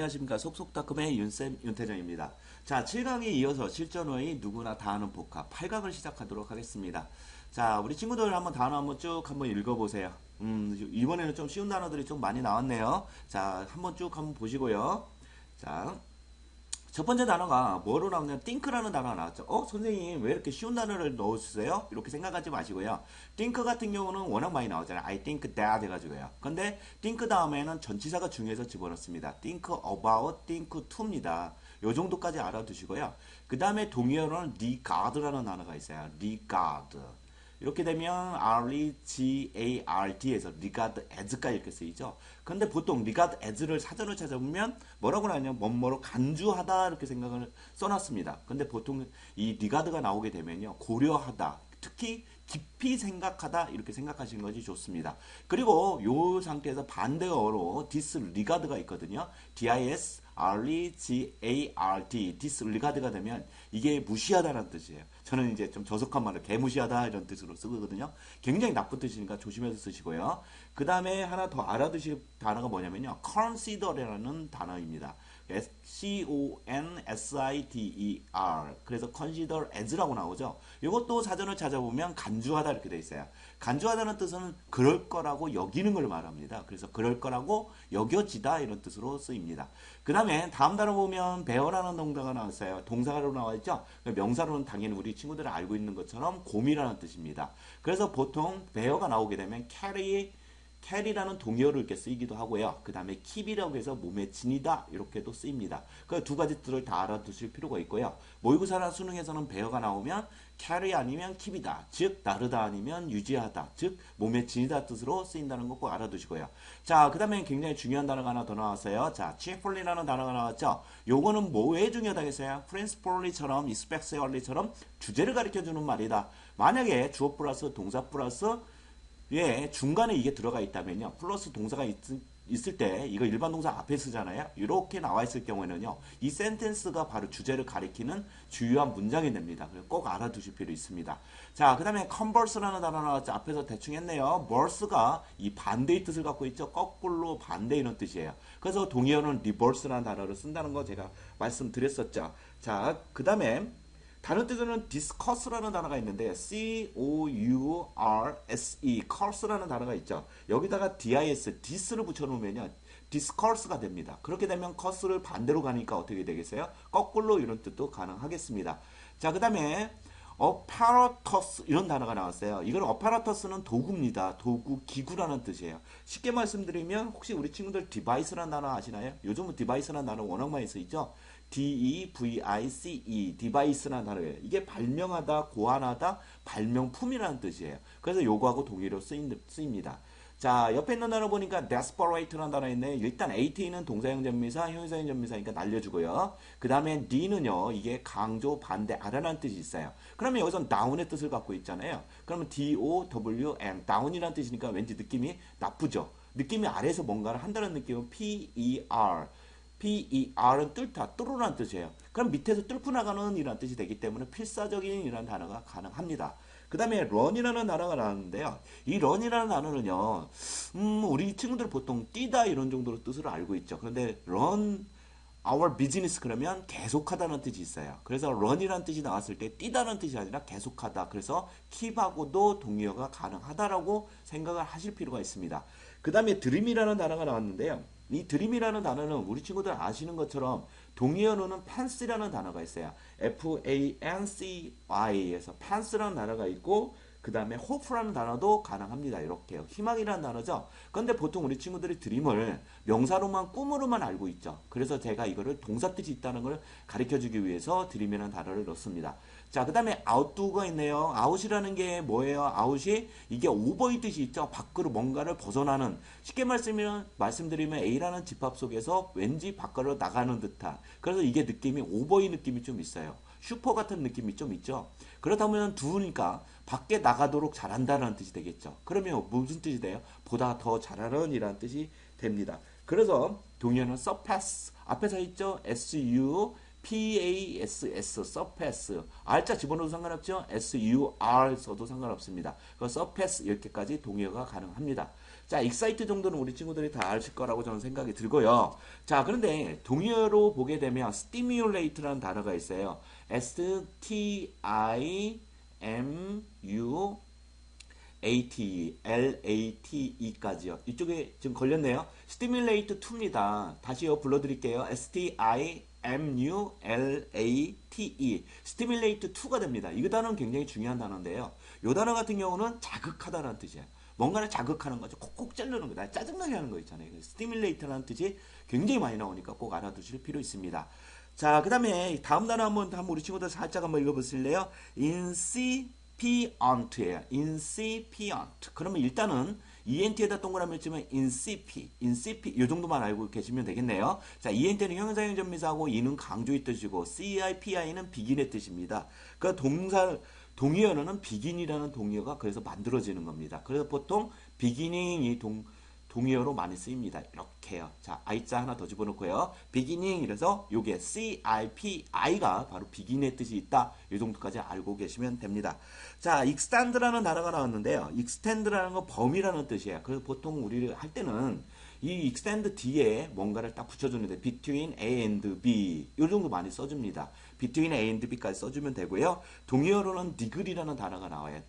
안녕하십니까. 속속닷컴의 윤쌤 윤태정입니다. 자, 7강에 이어서 실전어의 누구나 다 아는 복합 8강을 시작하도록 하겠습니다. 자, 우리 친구들 한번 단어 한번 쭉 한번 읽어보세요. 이번에는 좀 쉬운 단어들이 좀 많이 나왔네요. 자, 한번 쭉 한번 보시고요. 자, 첫 번째 단어가 뭐로 나오냐면 think라는 단어가 나왔죠. 선생님 왜 이렇게 쉬운 단어를 넣어주세요? 이렇게 생각하지 마시고요. think 같은 경우는 워낙 많이 나오잖아요. I think that 해가지고요. 근데 think 다음에는 전치사가 중요해서 집어넣습니다. think about, think to입니다. 요 정도까지 알아두시고요. 그 다음에 동의어로는 regard라는 단어가 있어요. regard. 이렇게 되면 R-E-G-A-R-D에서 regard as가 이렇게 쓰이죠. 근데 보통 regard as를 사전을 찾아보면 뭐라고 나냐면 뭐뭐로 간주하다 이렇게 생각을 써놨습니다. 근데 보통 이 regard가 나오게 되면요. 고려하다, 특히 깊이 생각하다 이렇게 생각하시는 것이 좋습니다. 그리고 이 상태에서 반대어로 disregard가 있거든요. D-I-S-R-E-G-A-R-D disregard가 되면 이게 무시하다라는 뜻이에요. 저는 이제 좀 저속한 말을 개무시하다 이런 뜻으로 쓰거든요. 굉장히 나쁜 뜻이니까 조심해서 쓰시고요. 그 다음에 하나 더 알아두실 단어가 뭐냐면요. consider라는 단어입니다. C-O-N-S-I-D-E-R 그래서 consider as라고 나오죠. 이것도 사전을 찾아보면 간주하다 이렇게 돼 있어요. 간주하다는 뜻은 그럴 거라고 여기는 걸 말합니다. 그래서 그럴 거라고 여겨지다 이런 뜻으로 쓰입니다. 그 다음에 다음 단어 보면 bear라는 동사가 나왔어요. 동사로 나와 있죠. 명사로는 당연히 우리 친구들이 알고 있는 것처럼 곰이라는 뜻입니다. 그래서 보통 bear가 나오게 되면 carry라는 동의어를 이렇게 쓰이기도 하고요. 그 다음에 keep이라고 해서 몸에 지니다 이렇게도 쓰입니다. 그 두 가지 뜻을 다 알아두실 필요가 있고요. 모의고사나 수능에서는 bear가 나오면 carry 아니면 keep이다. 즉 나르다 아니면 유지하다. 즉 몸에 지니다 뜻으로 쓰인다는 거 꼭 알아두시고요. 자, 그 다음에 굉장히 중요한 단어가 하나 더 나왔어요. 자, cheerfully라는 단어가 나왔죠. 요거는 뭐에 중요하다겠어요? principally처럼 especially처럼 주제를 가리켜주는 말이다. 만약에 주어 플러스 동사 플러스 중간에 이게 들어가 있다면요. 플러스 동사가 있을 때 이거 일반 동사 앞에 쓰잖아요. 이렇게 나와 있을 경우에는요. 이 센텐스가 바로 주제를 가리키는 주요한 문장이 됩니다. 꼭 알아두실 필요 있습니다. 자, 그 다음에 converse라는 단어 나왔죠. 앞에서 대충 했네요. verse가 이 반대의 뜻을 갖고 있죠. 거꾸로 반대 이런 뜻이에요. 그래서 동의어는 reverse라는 단어를 쓴다는 거 제가 말씀드렸었죠. 자, 그 다음에 다른 뜻으로는 discuss라는 단어가 있는데 C-O-U-R-S-E course라는 단어가 있죠. 여기다가 dis, dis를 붙여놓으면요. discourse가 됩니다. 그렇게 되면 course를 반대로 가니까 어떻게 되겠어요? 거꾸로 이런 뜻도 가능하겠습니다. 자, 그 다음에 apparatus 이런 단어가 나왔어요. 이건 apparatus는 도구입니다. 도구, 기구라는 뜻이에요. 쉽게 말씀드리면 혹시 우리 친구들 device라는 단어 아시나요? 요즘은 device라는 단어 워낙 많이 쓰이죠. D-E-V-I-C-E, 디바이스라는 단어예요. 이게 발명하다, 고안하다, 발명품이라는 뜻이에요. 그래서 요거하고 동의로 쓰입니다. 자, 옆에 있는 단어 보니까 desperate라는 단어 있네. 일단 AT는 동사형 전미사, 형용사형 전미사니까 날려주고요. 그 다음에 D는요, 이게 강조, 반대, 아라라는 뜻이 있어요. 그러면 여기서 down의 뜻을 갖고 있잖아요. 그러면 D-O-W-N, down이라는 뜻이니까 왠지 느낌이 나쁘죠. 느낌이 아래에서 뭔가를 한다는 느낌은 P-E-R. P-E-R은 뚫다, 뚫으라는 뜻이에요. 그럼 밑에서 뚫고 나가는 이라는 뜻이 되기 때문에 필사적인 이라는 단어가 가능합니다. 그 다음에 run이라는 단어가 나왔는데요. 이 run이라는 단어는요, 우리 친구들 보통 뛰다 이런 정도로 뜻을 알고 있죠. 그런데 run our business 그러면 계속하다는 뜻이 있어요. 그래서 run이라는 뜻이 나왔을 때 뛰다는 뜻이 아니라 계속하다. 그래서 keep하고도 동의어가 가능하다라고 생각을 하실 필요가 있습니다. 그 다음에 dream이라는 단어가 나왔는데요. 이 드림이라는 단어는 우리 친구들 아시는 것처럼 동의어로는 fancy라는 단어가 있어요. F-A-N-C-Y에서 fancy라는 단어가 있고 그 다음에 hope라는 단어도 가능합니다. 이렇게요. 희망이라는 단어죠. 그런데 보통 우리 친구들이 드림을 명사로만 꿈으로만 알고 있죠. 그래서 제가 이거를 동사 뜻이 있다는 걸 가르쳐주기 위해서 드림이라는 단어를 넣습니다. 자, 그 다음에 out도가 있네요. out이라는 게 뭐예요? out이 이게 오버의 뜻이 있죠. 밖으로 뭔가를 벗어나는. 쉽게 말씀드리면 A라는 집합 속에서 왠지 밖으로 나가는 듯한. 그래서 이게 느낌이 오버의 느낌이 좀 있어요. 슈퍼 같은 느낌이 좀 있죠. 그렇다면 두니까 밖에 나가도록 잘한다는 뜻이 되겠죠. 그러면 무슨 뜻이 돼요? 보다 더 잘하는 이라는 뜻이 됩니다. 그래서 동의어는 surpass 앞에 서 있죠. PASS, surface. R자 집어넣어도 상관없죠? SUR 써도 상관없습니다. 그 surface 이렇게까지 동의어가 가능합니다. 자, excite 정도는 우리 친구들이 다 아실 거라고 저는 생각이 들고요. 자, 그런데 동의어로 보게 되면 stimulate라는 단어가 있어요. STIMULATE까지요. 이쪽에 지금 걸렸네요. stimulate 2입니다. 다시요 불러드릴게요. STIMULATE. stimulate 2가 됩니다. 이 단어는 굉장히 중요한 단어인데요. 이 단어 같은 경우는 자극하다라는 뜻이에요. 뭔가를 자극하는 거죠. 콕콕 찌르는 거다. 짜증나게 하는 거 있잖아요. stimulate라는 뜻이 굉장히 많이 나오니까 꼭 알아두실 필요 있습니다. 자, 그 다음에 다음 단어 한번 우리 친구들 살짝 한번 읽어보실래요? incipient예요. incipient. 그러면 일단은 ENT에다 동그라미 치면 incipient, 이 정도만 알고 계시면 되겠네요. 자, ENT는 형용사형 전미사고 이는 강조의 뜻이고 CIPI는 비긴의 뜻입니다. 그 동의어는 begin이라는 동의어가 그래서 만들어지는 겁니다. 그래서 보통 beginning이 동의어로 많이 쓰입니다. 이렇게요. 자, I자 하나 더 집어넣고요. beginning 이래서 요게 CIPI가 바로 begin의 뜻이 있다. 이 정도까지 알고 계시면 됩니다. 자, extend라는 단어가 나왔는데요. extend라는 건 범위라는 뜻이에요. 그래서 보통 우리 할 때는 이 extend 뒤에 뭔가를 딱 붙여주는데 between A and B 이 정도 많이 써줍니다. between A and B까지 써주면 되고요. 동의어로는 degree라는 단어가 나와요.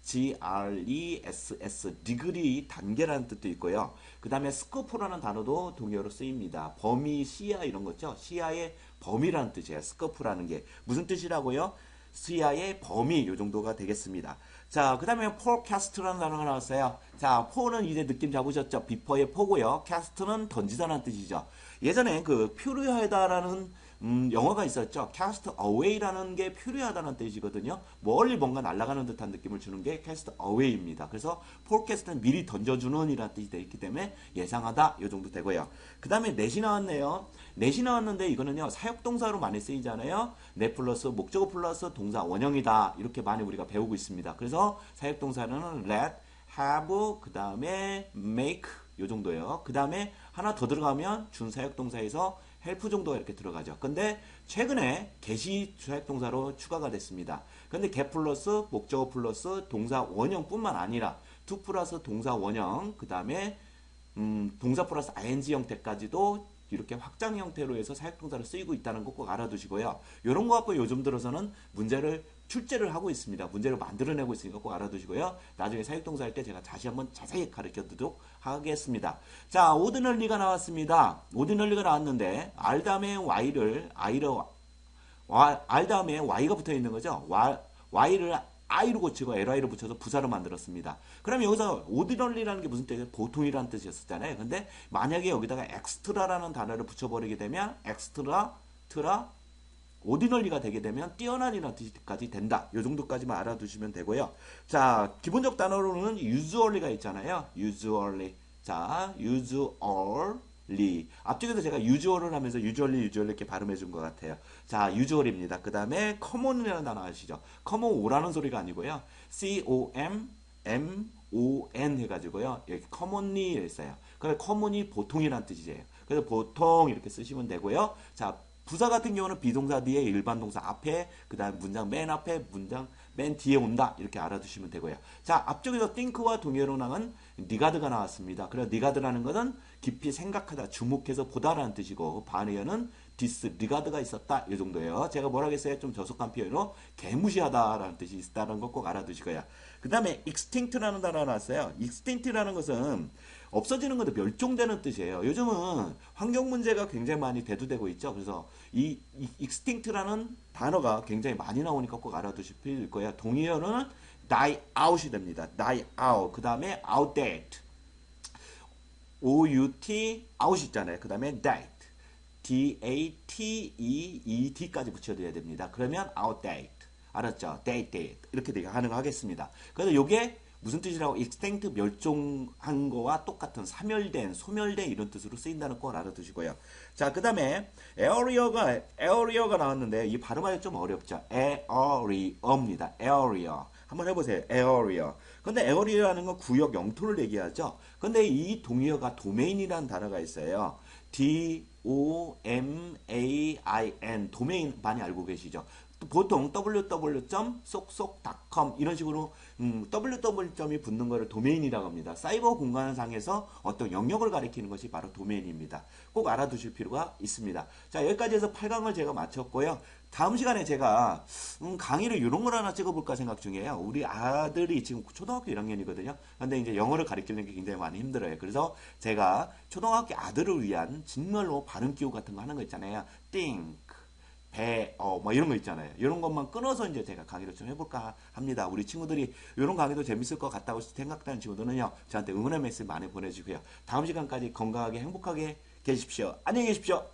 DEGRESS 디그리 단계라는 뜻도 있고요. 그 다음에 스코프라는 단어도 동의어로 쓰입니다. 범위, 시야 이런 거죠. 시야의 범위라는 뜻이에요. 스코프라는 게 무슨 뜻이라고요? 시야의 범위 이 정도가 되겠습니다. 자, 그 다음에 forecast라는 단어가 나왔어요. 자, fo는 이제 느낌 잡으셨죠? 비퍼의 포고요. cast는 던지다라는 뜻이죠. 예전에 그 표류하다라는 영화가 있었죠. cast away라는 게 표류하다는 뜻이거든요. 멀리 뭔가 날아가는 듯한 느낌을 주는 게 cast away입니다. 그래서 forecast는 미리 던져주는 이라는 뜻이 되어 있기 때문에 예상하다 이 정도 되고요. 그 다음에 net이 나왔네요. net이 나왔는데 이거는요 사역동사로 많이 쓰이잖아요. net 플러스 목적어 플러스 동사 원형이다. 이렇게 많이 우리가 배우고 있습니다. 그래서 사역동사는 let, have, 그 다음에 make 이 정도예요. 그 다음에 하나 더 들어가면 준사역동사에서 헬프 정도가 이렇게 들어가죠. 근데 최근에 게시 사역동사로 추가가 됐습니다. 근데 get 플러스 목적어 플러스 동사 원형뿐만 아니라 to 플러스 동사 원형 그 다음에 동사 플러스 ing 형태까지도 이렇게 확장 형태로 해서 사역동사를 쓰이고 있다는 거 꼭 알아두시고요. 이런 거 갖고 요즘 들어서는 문제를 출제를 하고 있습니다. 문제를 만들어내고 있으니까 꼭 알아두시고요. 나중에 사역동사 할 때 제가 다시 한번 자세히 가르쳐드리도록 하겠습니다. 자, 오디널리가 나왔습니다. 오디널리가 나왔는데 R 다음에 Y를 R 다음에 Y가 붙어 있는 거죠. Y를 I로 고치고 LI로 붙여서 부사로 만들었습니다. 그럼 여기서 오디널리라는 게 무슨 뜻이에요? 보통이라는 뜻이었잖아요. 근데 만약에 여기다가 엑스트라라는 단어를 붙여버리게 되면 트라 오디널리가 되게 되면 뛰어난이라는 뜻까지 된다. 이 정도까지만 알아두시면 되고요. 자, 기본적 단어로는 usually가 있잖아요. usually. 자, usually. 앞쪽에서 제가 usual을 하면서 usually 이렇게 발음해 준 것 같아요. 자, usual입니다. 그 다음에 common이라는 단어 아시죠? common 오라는 소리가 아니고요. comon 해가지고요. 여기 commonly 있어요. 그래서 common이 보통이라는 뜻이에요. 그래서 보통 이렇게 쓰시면 되고요. 자, 부사 같은 경우는 비동사 뒤에 일반 동사 앞에 그 다음 문장 맨 앞에 문장 맨 뒤에 온다 이렇게 알아두시면 되고요. 자, 앞쪽에서 think와 동의어로 나온 regard가 나왔습니다. 그래서 regard라는 것은 깊이 생각하다 주목해서 보다라는 뜻이고 반의어는 disregard가 있었다 이 정도예요. 제가 뭐라 했어요? 좀 저속한 표현으로 개무시하다라는 뜻이 있다는 거 꼭 알아두시고요. 그 다음에 extinct라는 단어가 나왔어요. extinct라는 것은 없어지는 건데 멸종되는 뜻이에요. 요즘은 환경 문제가 굉장히 많이 대두되고 있죠. 그래서 이 extinct라는 단어가 굉장히 많이 나오니까 꼭 알아두실 필요 있을 거예요. 동의어는 die out이 됩니다. die out. 그 다음에 outdate. out, out 있잖아요. 그 다음에 date. dateed까지 붙여줘야 됩니다. 그러면 outdate. 알았죠? date. 이렇게 되게 가능하겠습니다. 그래서 요게 무슨 뜻이라고 extinct 멸종한 거와 똑같은 사멸된, 소멸된 이런 뜻으로 쓰인다는 걸 알아두시고요. 자, 그 다음에 area가 나왔는데 이 발음하기 좀 어렵죠. area입니다. area. 한번 해보세요. area. 근데 area라는 건 구역 영토를 얘기하죠. 근데 이 동의어가 도메인이라는 단어가 있어요. DOMAIN 도메인 많이 알고 계시죠? 또 보통 www.쏙쏙.com 이런 식으로 www점이 붙는 거를 도메인이라고 합니다. 사이버 공간상에서 어떤 영역을 가리키는 것이 바로 도메인입니다. 꼭 알아두실 필요가 있습니다. 자, 여기까지 해서 8강을 제가 마쳤고요. 다음 시간에 제가 강의를 이런 걸 하나 찍어볼까 생각 중이에요. 우리 아들이 지금 초등학교 1학년이거든요. 근데 이제 영어를 가르치는 게 굉장히 많이 힘들어요. 그래서 제가 초등학교 아들을 위한 정말로 발음 기호 같은 거 하는 거 있잖아요. think, 뭐 이런 거 있잖아요. 이런 것만 끊어서 이제 제가 강의를 좀 해볼까 합니다. 우리 친구들이 이런 강의도 재밌을 것 같다고 생각하는 친구들은요, 저한테 응원의 메시지 많이 보내주고요. 다음 시간까지 건강하게 행복하게 계십시오. 안녕히 계십시오.